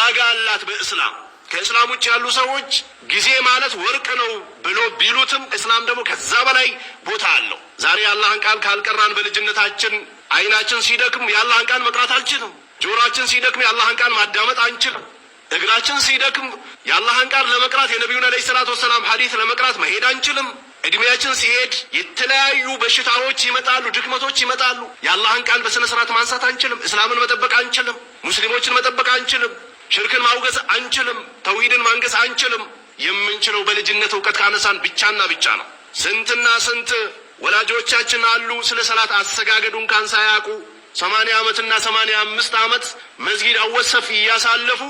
ዋጋ አላት በእስላም። ከእስላም ውጭ ያሉ ሰዎች ጊዜ ማለት ወርቅ ነው ብሎ ቢሉትም እስላም ደግሞ ከዛ በላይ ቦታ አለው። ዛሬ የአላህን ቃል ካልቀራን በልጅነታችን አይናችን ሲደክም የአላህን ቃል መቅራት አልችልም። ጆሮአችን ሲደክም የአላህን ቃል ማዳመጥ አንችልም። እግራችን ሲደክም የአላህን ቃል ለመቅራት የነቢዩን አለይሂ ሰላቱ ወሰላም ሐዲስ ለመቅራት መሄድ አንችልም። እድሜያችን ሲሄድ የተለያዩ በሽታዎች ይመጣሉ፣ ድክመቶች ይመጣሉ። የአላህን ቃል በስነ ስርዓት ማንሳት አንችልም። እስላምን መጠበቅ አንችልም። ሙስሊሞችን መጠበቅ አንችልም። ሽርክን ማውገዝ አንችልም። ተውሂድን ማንገስ አንችልም። የምንችለው በልጅነት እውቀት ካነሳን ብቻና ብቻ ነው። ስንትና ስንት ወላጆቻችን አሉ ስለ ሰላት አሰጋገዱ እንኳን ሳያውቁ 80 ዓመትና 85 ዓመት መስጊድ አወሰፍ እያሳለፉ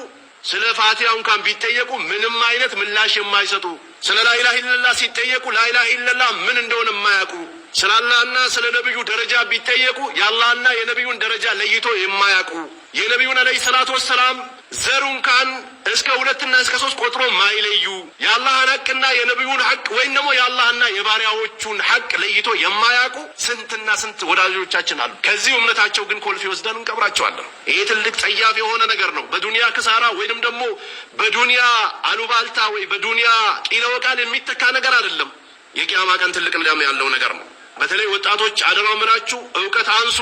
ስለ ፋቲሃ እንኳን ቢጠየቁ ምንም አይነት ምላሽ የማይሰጡ፣ ስለ ላኢላሃ ኢለላህ ሲጠየቁ ላኢላሃ ኢለላህ ምን እንደሆነ የማያውቁ፣ ስለ አላህና ስለ ነብዩ ደረጃ ቢጠየቁ የአላህና የነብዩን ደረጃ ለይቶ የማያውቁ፣ የነብዩን አለይሂ ሰላቱ ወሰላም ዘሩ እንኳን እስከ 2 እና እስከ 3 ቆጥሮ ማይለዩ፣ የአላህን ሐቅና የነብዩን ሐቅ ወይም ደግሞ የአላህና የባሪያዎቹን ሐቅ ለይቶ የማያውቁ ስንትና ስንት ወዳጆቻችን አሉ። ከዚህ እምነታቸው ግን ኮልፌ ወስደን እንቀብራቸዋለን። ይሄ ትልቅ ጸያፍ የሆነ ነገር ነው። በዱንያ ክሳራ ወይንም ደግሞ በዱንያ አሉባልታ ወይ በዱንያ ቂለ ወቃል የሚተካ ነገር አይደለም። የቂያማ ቀን ትልቅ እንደም ያለው ነገር ነው። በተለይ ወጣቶች አደራ ምናችሁ እውቀት አንሱ፣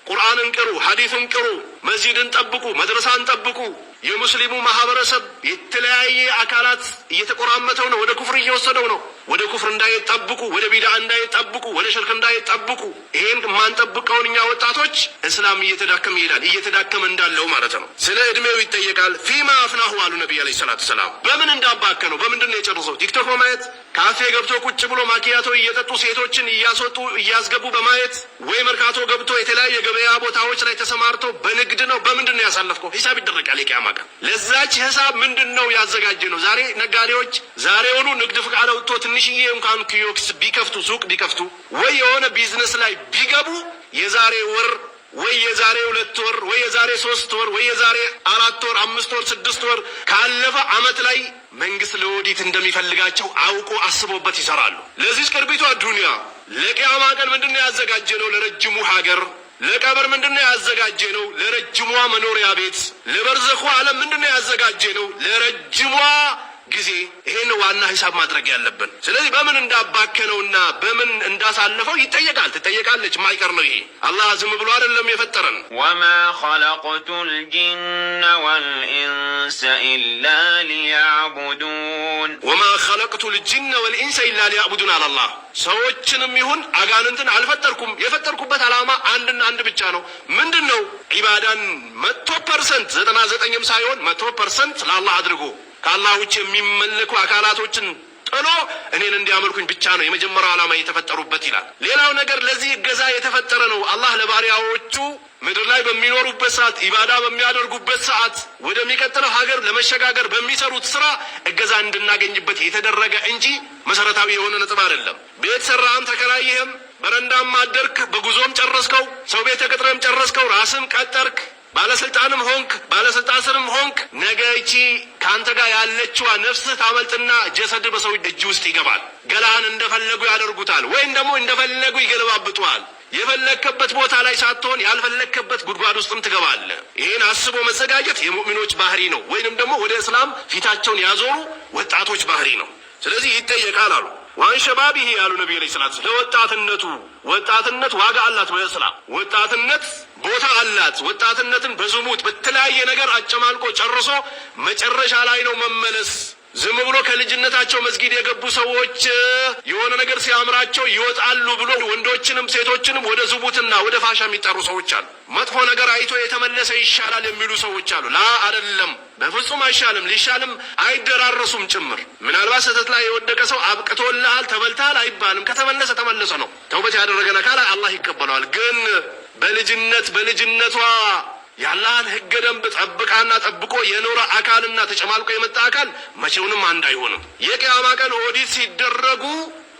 ቁርአንን ቅሩ፣ ሐዲስን ቅሩ፣ መስጂድን ጠብቁ፣ መድረሳን ጠብቁ። የሙስሊሙ ማህበረሰብ የተለያየ አካላት እየተቆራመተው ነው፣ ወደ ኩፍር እየወሰደው ነው። ወደ ኩፍር እንዳይጠብቁ፣ ወደ ቢድዓ እንዳይጠብቁ፣ ወደ ሽርክ እንዳይጠብቁ። ይሄን ማንጠብቀውን እኛ ወጣቶች እስላም እየተዳከመ ይሄዳል፣ እየተዳከመ እንዳለው ማለት ነው። ስለ እድሜው ይጠየቃል። ፊማ አፍናሁ አሉ ነብዩ አለይሂ ሰላቱ ሰላም። በምን እንዳባከነው በምንድን ነው የጨረሰው? ቲክቶክ በማየት ካፌ ገብቶ ቁጭ ብሎ ማኪያቶ እየጠጡ ሴቶችን እያስወጡ እያስገቡ በማየት ወይ መርካቶ ገብቶ የተለያየ ገበያ ቦታዎች ላይ ተሰማርቶ በንግድ ነው። በምንድን ነው ያሳለፍከው? ሂሳብ ይደረጋል የቂያማ ቀን። ለዛች ሂሳብ ምንድን ነው ያዘጋጀ ነው? ዛሬ ነጋዴዎች ዛሬውኑ ንግድ ፍቃድ አውጥቶ ትንሽዬ እንኳን ኪዮክስ ቢከፍቱ ሱቅ ቢከፍቱ ወይ የሆነ ቢዝነስ ላይ ቢገቡ የዛሬ ወር ወይ የዛሬ 2 ወር ወይ የዛሬ 3 ወር ወይ የዛሬ 4 ወር 5 ወር 6 ወር ካለፈ አመት ላይ መንግስት ለኦዲት እንደሚፈልጋቸው አውቆ አስቦበት ይሰራሉ። ለዚህ ቅርቢቷ ዱንያ ለቂያማ ቀን ምንድነው ያዘጋጀ ነው? ለረጅሙ ሀገር ለቀብር ምንድነው ያዘጋጀ ነው? ለረጅሟ መኖሪያ ቤት። ለበርዘኹ ዓለም ምንድነው ያዘጋጀ ነው? ለረጅሟ ጊዜ። ይሄን ዋና ሂሳብ ማድረግ ያለብን። ስለዚህ በምን እንዳባከነውና በምን እንዳሳለፈው ይጠየቃል፣ ትጠየቃለች። ማይቀር ነው ይሄ። አላህ ዝም ብሎ አይደለም የፈጠረን። ወማ ኸለቅቱል ጂነ ወልኢንሰ ኢላ ሊያዕቡዱን ወማ ኸለቅቱል ጂነ ወልኢንሰ ኢላ ሊያዕቡዱን አለ አላህ። ሰዎችንም ይሁን አጋንንትን አልፈጠርኩም። የፈጠርኩበት ዓላማ አንድና አንድ ብቻ ነው። ምንድን ነው? ዒባዳን 100% 99ም ሳይሆን 100% ለአላህ አድርጎ ከአላህ ውጭ የሚመለኩ አካላቶችን ጥሎ እኔን እንዲያመልኩኝ ብቻ ነው የመጀመሪያው ዓላማ የተፈጠሩበት ይላል። ሌላው ነገር ለዚህ እገዛ የተፈጠረ ነው። አላህ ለባሪያዎቹ ምድር ላይ በሚኖሩበት ሰዓት ኢባዳ በሚያደርጉበት ሰዓት ወደሚቀጥለው ሀገር ለመሸጋገር በሚሰሩት ስራ እገዛ እንድናገኝበት የተደረገ እንጂ መሰረታዊ የሆነ ነጥብ አይደለም። ቤት ሰራህም ተከራይህም በረንዳም አደርክ በጉዞም ጨረስከው ሰው ቤት ተቀጥረም ጨረስከው ራስም ቀጠርክ ባለስልጣንም ሆንክ ባለስልጣን ስርም ሆንክ ነገ እቺ ካንተ ጋር ያለችዋ ነፍስህ ታመልጥና ጀሰድ በሰው እጅ ውስጥ ይገባል። ገላህን እንደፈለጉ ያደርጉታል ወይም ደግሞ እንደፈለጉ ይገለባብጡዋል። የፈለከበት ቦታ ላይ ሳትሆን ያልፈለከበት ጉድጓድ ውስጥም ትገባለህ። ይሄን አስቦ መዘጋጀት የሙእሚኖች ባህሪ ነው፣ ወይንም ደግሞ ወደ እስላም ፊታቸውን ያዞሩ ወጣቶች ባህሪ ነው። ስለዚህ ይጠየቃል አሉ። ዋን ሸባቢሂ ያሉ ነብዩ ሰለላሁ ዐለይሂ ወሰለም ለወጣትነቱ ወጣትነት ዋጋ አላት። በእስላም ወጣትነት ቦታ አላት። ወጣትነትን በዝሙት በተለያየ ነገር አጨማልቆ ጨርሶ መጨረሻ ላይ ነው መመለስ። ዝም ብሎ ከልጅነታቸው መስጊድ የገቡ ሰዎች የሆነ ነገር ሲያምራቸው ይወጣሉ ብሎ ወንዶችንም ሴቶችንም ወደ ዝሙትና ወደ ፋሻ የሚጠሩ ሰዎች አሉ። መጥፎ ነገር አይቶ የተመለሰ ይሻላል የሚሉ ሰዎች አሉ። ላ አይደለም፣ በፍጹም አይሻልም፣ ሊሻልም አይደራረሱም ጭምር። ምናልባት ስህተት ላይ የወደቀ ሰው አብቅቶልሃል ተበልተሃል አይባልም። ከተመለሰ ተመለሰ ነው። ተውበት ያደረገን አካል አላህ ይቀበለዋል። ግን በልጅነቷ የአላህን ህገ ደንብ ጠብቃና ጠብቆ የኖረ አካልና ተጨማልቆ የመጣ አካል መቼውንም አንድ አይሆንም። የቂያማ ቀን ኦዲት ሲደረጉ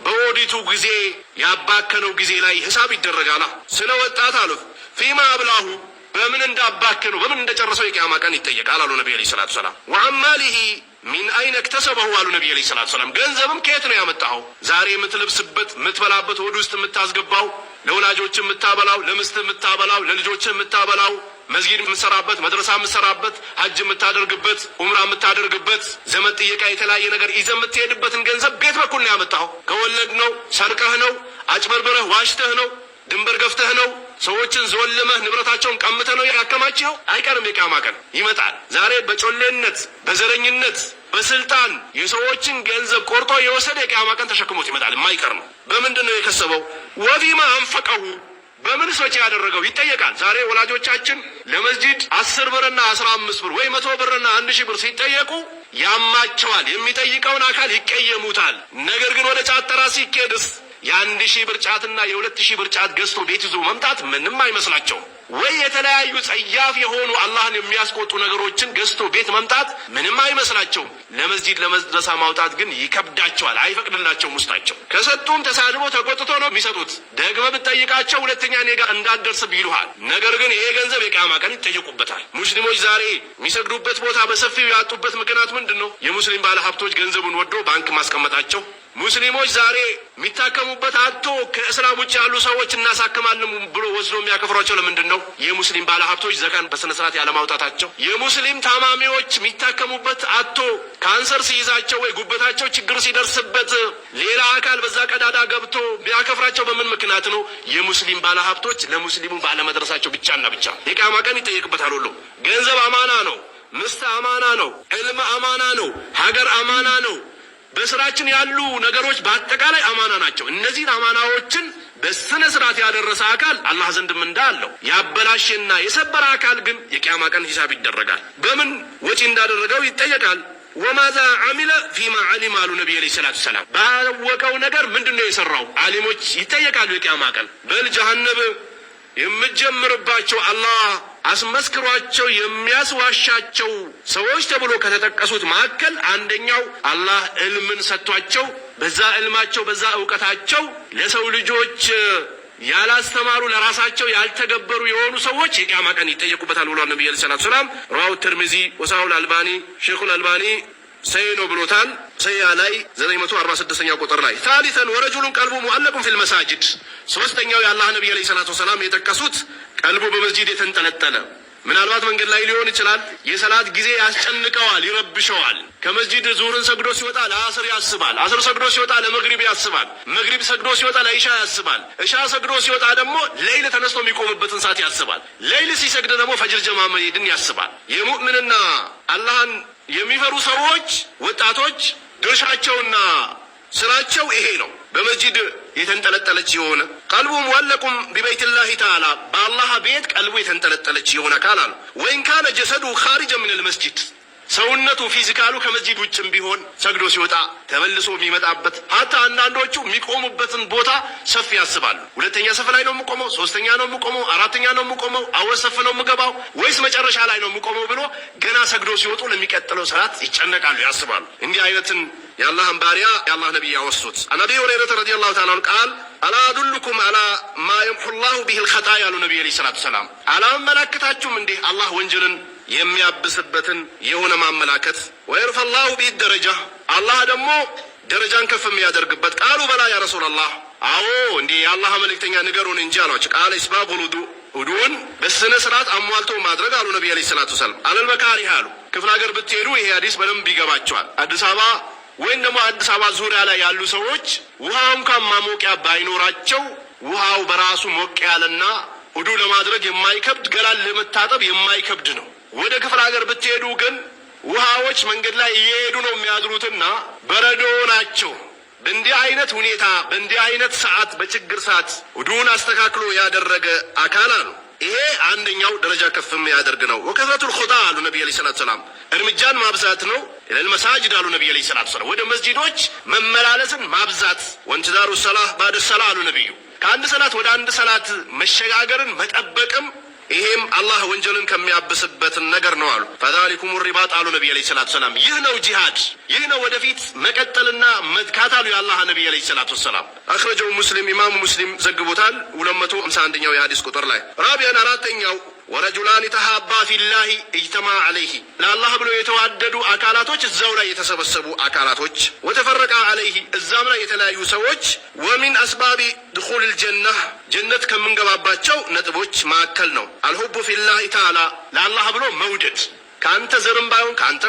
በኦዲቱ ጊዜ ያባከነው ጊዜ ላይ ሂሳብ ይደረጋል። ስለ ወጣት አሉ ፊማ አብላሁ በምን እንዳባከነው በምን እንደጨረሰው የቂያማ ቀን ይጠየቃል አሉ ነብዩ ሰለላሁ ዐለይሂ ወሰለም። ወአማሊሂ ሚን አይነ እክተሰበሁ አሉ ነብዩ ሰለላሁ ዐለይሂ ወሰለም። ገንዘብም ከየት ነው ያመጣኸው? ዛሬ የምትለብስበት የምትበላበት ወድ ውስጥ የምታስገባው ለወላጆች የምታበላው ለምስት የምታበላው ለልጆች የምታበላው መስጊድ የምትሰራበት፣ መድረሳ የምትሰራበት፣ ሐጅ የምታደርግበት፣ ኡምራ የምታደርግበት፣ ዘመድ ጥየቃ የተለያየ ነገር ይዘህ የምትሄድበትን ገንዘብ ቤት በኩል ነው ያመጣኸው? ከወለድ ነው? ሰርቀህ ነው? አጭበርብረህ ዋሽተህ ነው? ድንበር ገፍተህ ነው? ሰዎችን ዞልመህ ንብረታቸውን ቀምተህ ነው ያከማችኸው? አይቀርም፣ የቂያማ ቀን ይመጣል። ዛሬ በጮሌነት፣ በዘረኝነት፣ በስልጣን የሰዎችን ገንዘብ ቆርጦ የወሰደ የቂያማ ቀን ተሸክሞት ይመጣል። የማይቀር ነው። በምንድን ነው የከሰበው? ወፊማ አንፈቀሁ፣ በምን ወጪ ያደረገው ይጠየቃል። ዛሬ ወላጆቻችን ለመስጂድ 10 ብርና 15 ብር ወይ 100 ብርና 1000 ብር ሲጠየቁ ያማቸዋል። የሚጠይቀውን አካል ይቀየሙታል። ነገር ግን ወደ ጫት ተራ ሲኬድስ የ1000 ብር ጫትና የ2000 ብር ጫት ገዝቶ ቤት ይዞ መምጣት ምንም አይመስላቸውም። ወይ የተለያዩ ጸያፍ የሆኑ አላህን የሚያስቆጡ ነገሮችን ገዝቶ ቤት መምጣት ምንም አይመስላቸውም። ለመስጂድ ለመድረሳ ማውጣት ግን ይከብዳቸዋል፣ አይፈቅድላቸውም ውስጣቸው። ከሰጡም ተሳድቦ ተቆጥቶ ነው የሚሰጡት። ደግመህ ብትጠይቃቸው ሁለተኛ እኔ ጋር እንዳትደርስብ ይሉሃል። ነገር ግን ይሄ ገንዘብ የቂያማ ቀን ይጠየቁበታል። ሙስሊሞች ዛሬ የሚሰግዱበት ቦታ በሰፊው ያጡበት ምክንያት ምንድን ነው? የሙስሊም ባለ ሀብቶች ገንዘቡን ወዶ ባንክ ማስቀመጣቸው። ሙስሊሞች ዛሬ የሚታከሙበት አጥቶ ከእስላም ውጭ ያሉ ሰዎች እናሳክማለን ብሎ ወስዶ የሚያከፍሯቸው ለምንድን ነው? የሙስሊም ባለሀብቶች ዘካን በስነ ስርዓት ያለማውጣታቸው። የሙስሊም ታማሚዎች የሚታከሙበት አጥቶ ካንሰር ሲይዛቸው ወይ ጉበታቸው ችግር ሲደርስበት ሌላ አካል በዛ ቀዳዳ ገብቶ ቢያከፍራቸው በምን ምክንያት ነው? የሙስሊም ባለሀብቶች ለሙስሊሙ ባለመድረሳቸው ብቻና ብቻ። የቂያማ ቀን ይጠየቅበታል ሁሉ። ገንዘብ አማና ነው፣ ምስት አማና ነው፣ ዕልም አማና ነው፣ ሀገር አማና ነው። በስራችን ያሉ ነገሮች በአጠቃላይ አማና ናቸው። እነዚህን አማናዎችን በስነ ስርዓት ያደረሰ አካል አላህ ዘንድ ምንዳ አለው። ያበላሸና የሰበረ አካል ግን የቂያማ ቀን ሂሳብ ይደረጋል። በምን ወጪ እንዳደረገው ይጠየቃል። ወማዛ አሚለ ፊማ ዓሊም አሉ ነቢይ ዓለይሂ ሰላቱ ሰላም። ባወቀው ነገር ምንድን ነው የሰራው? አሊሞች ይጠየቃሉ የቂያማ ቀን። በል ጀሀነብ የምጀምርባቸው አላህ አስመስክሯቸው የሚያስዋሻቸው ሰዎች ተብሎ ከተጠቀሱት መካከል አንደኛው አላህ ዕልምን ሰጥቷቸው በዛ ዕልማቸው በዛ እውቀታቸው ለሰው ልጆች ያላስተማሩ ለራሳቸው ያልተገበሩ የሆኑ ሰዎች የቂያማ ቀን ይጠየቁበታል ብሏል ነብዩ ሰለላሁ ዐለይሂ ወሰለም። ረዋሁ ተርሚዚ ወሳሁል አልባኒ ሼኹል አልባኒ ሰይ ነው ብሎታል። ሰያ ላይ 946ኛ ቁጥር ላይ ታሊተን ወረጁሉን ቀልቡ ሙአለቁን ፊል መሳጅድ። ሶስተኛው የአላህ ነብይ አለይሂ ሰላቱ ወሰላም የጠቀሱት ቀልቡ በመስጂድ የተንጠለጠለ ምናልባት መንገድ ላይ ሊሆን ይችላል። የሰላት ጊዜ ያስጨንቀዋል፣ ይረብሸዋል። ከመስጂድ ዙሁርን ሰግዶ ሲወጣ ለአስር ያስባል፣ አስር ሰግዶ ሲወጣ ለመግሪብ ያስባል፣ መግሪብ ሰግዶ ሲወጣ ለኢሻ ያስባል፣ ኢሻ ሰግዶ ሲወጣ ደግሞ ሌይል ተነስቶ የሚቆምበትን ሰዓት ያስባል፣ ሌይል ሲሰግድ ደግሞ ፈጅር ጀማ መሄድን ያስባል። የሙእምንና አላህን የሚፈሩ ሰዎች ወጣቶች ድርሻቸውና ስራቸው ይሄ ነው። በመስጂድ የተንጠለጠለች የሆነ ቀልቡ ሙአለቁም ቢበይቲላሂ ተዓላ በአላህ ቤት ቀልቡ የተንጠለጠለች የሆነ አካል አለ። ወይን ካነ ጀሰዱ ኻሪጀ ሚነል መስጂድ ሰውነቱ ፊዚካሉ ከመስጂድ ውጭም ቢሆን ሰግዶ ሲወጣ ተመልሶ የሚመጣበት ሀታ አንዳንዶቹ የሚቆሙበትን ቦታ ሰፍ ያስባሉ። ሁለተኛ ሰፍ ላይ ነው የምቆመው፣ ሶስተኛ ነው የምቆመው፣ አራተኛ ነው የምቆመው፣ አወል ሰፍ ነው የምገባው ወይስ መጨረሻ ላይ ነው የምቆመው ብሎ ገና ሰግዶ ሲወጡ ለሚቀጥለው ሰላት ይጨነቃሉ፣ ያስባሉ። እንዲህ አይነትን የአላህን ባሪያ የአላህ ነቢይ ያወሱት። አን አቢ ሁረይረተ ረዲየላሁ ተዓላ ዐንሁ ቃል አላ አዱልኩም አላ ማ የምሑ ላሁ ቢሂል ኸጣያ ያሉ ነቢይ ዓለይሂ ሰላቱ ወሰላም። አላመላክታችሁም እንዲህ አላህ ወንጀልን የሚያብስበትን የሆነ ማመላከት። ወየርፈ ላሁ ቢሂ ደረጃ አላህ ደግሞ ደረጃን ከፍ የሚያደርግበት። ቃሉ በላ ያ ረሱላላህ፣ አዎ እንዲህ የአላህ መልእክተኛ ንገሩን እንጂ አሏቸው። ቃለ ኢስባጉል ውዱእን በስነ ስርዓት አሟልቶ ማድረግ አሉ ነቢይ ዓለይሂ ሰላቱ ወሰላም። አለል መካሪህ አሉ። ክፍለ ሀገር ብትሄዱ ይሄ ሐዲስ በደንብ ይገባቸዋል። አዲስ አበባ ወይም ደግሞ አዲስ አበባ ዙሪያ ላይ ያሉ ሰዎች ውሃ እንኳን ማሞቂያ ባይኖራቸው ውሃው በራሱ ሞቅ ያለና ውዱ ለማድረግ የማይከብድ ገላን ለመታጠብ የማይከብድ ነው። ወደ ክፍለ ሀገር ብትሄዱ ግን ውሃዎች መንገድ ላይ እየሄዱ ነው የሚያድሩትና በረዶ ናቸው። በእንዲህ አይነት ሁኔታ በእንዲህ አይነት ሰዓት በችግር ሰዓት ውዱን አስተካክሎ ያደረገ አካል አሉ። ይሄ አንደኛው ደረጃ ከፍ የሚያደርግ ነው። ወከፈቱል ኹጣ አሉ ነብዩ አለይሂ ሰላቱ ሰላም፣ እርምጃን ማብዛት ነው። ኢለል መሳጅድ አሉ ነብዩ አለይሂ ሰላቱ ሰላም፣ ወደ መስጂዶች መመላለስን ማብዛት። ወንትዛሩ ሰላህ ባደ ሰላህ አሉ ነብዩ፣ ከአንድ ሰላት ወደ አንድ ሰላት መሸጋገርን መጠበቅም ይሄም አላህ ወንጀልን ከሚያብስበትን ነገር ነው አሉ። ፈዛሊኩም ሪባጥ አሉ ነብዩ አለይሂ ሰላቱ ሰላም፣ ይህ ነው ጂሃድ፣ ይህ ነው ወደፊት መቀጠልና መትካት አሉ የአላህ ነብዩ አለይሂ ሰላቱ ሰላም። አኽረጀው ሙስሊም ኢማሙ ሙስሊም ዘግቦታል 251ኛው የሐዲስ ቁጥር ላይ። ራቢያን አራተኛው ወረጁላን ተሃባ ፊላሂ ኢጅተማ ዐለይሂ ለአላህ ብሎ የተዋደዱ አካላቶች እዛው ላይ የተሰበሰቡ አካላቶች ወተፈረቃ ዐለይሂ እዛም ላይ የተለያዩ ሰዎች ወሚን አስባቢ ድኹል ጀነህ ጀነት ከምንገባባቸው ነጥቦች መካከል ነው አልሁቡ ፊላሂ ተዓላ ለአላህ ብሎ መውደድ ከአንተ ዘርም ባይሆን ከአንተ